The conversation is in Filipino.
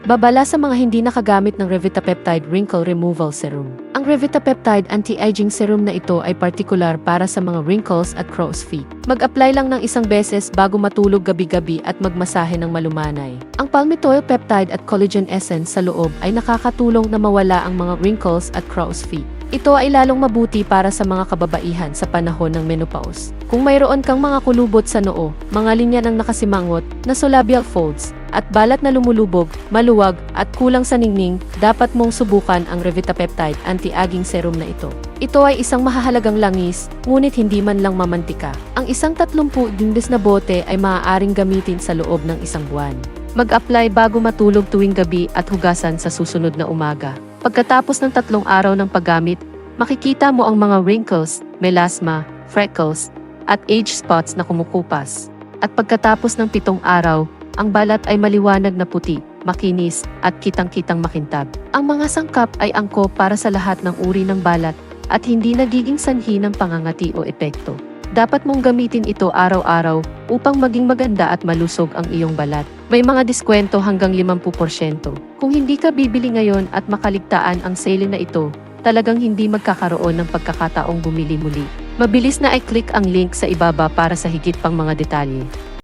Babala sa mga hindi nakagamit ng Revitapeptide Wrinkle Removal Serum. Ang Revitapeptide Anti-Aging Serum na ito ay partikular para sa mga wrinkles at crow's feet. Mag-apply lang ng isang beses bago matulog gabi-gabi at magmasahe ng malumanay. Ang Palmitoyl Peptide at Collagen Essence sa loob ay nakakatulong na mawala ang mga wrinkles at crow's feet. Ito ay lalong mabuti para sa mga kababaihan sa panahon ng menopause. Kung mayroon kang mga kulubot sa noo, mga linya ng nakasimangot, nasolabial folds, at balat na lumulubog, maluwag, at kulang sa ningning, dapat mong subukan ang Revitapeptide Anti-Aging Serum na ito. Ito ay isang mahahalagang langis, ngunit hindi man lang mamantika. Ang isang 30 dimbes na bote ay maaaring gamitin sa loob ng isang buwan. Mag-apply bago matulog tuwing gabi at hugasan sa susunod na umaga. Pagkatapos ng 3 araw ng paggamit, makikita mo ang mga wrinkles, melasma, freckles, at age spots na kumukupas. At pagkatapos ng 7 araw, ang balat ay maliwanag na puti, makinis, at kitang-kitang makintab. Ang mga sangkap ay angkop para sa lahat ng uri ng balat at hindi nagiging sanhi ng pangangati o epekto. Dapat mong gamitin ito araw-araw upang maging maganda at malusog ang iyong balat. May mga diskwento hanggang 50%. Kung hindi ka bibili ngayon at makaligtaan ang sale na ito, talagang hindi magkakaroon ng pagkakataong bumili muli. Mabilis na i-click ang link sa ibaba para sa higit pang mga detalye.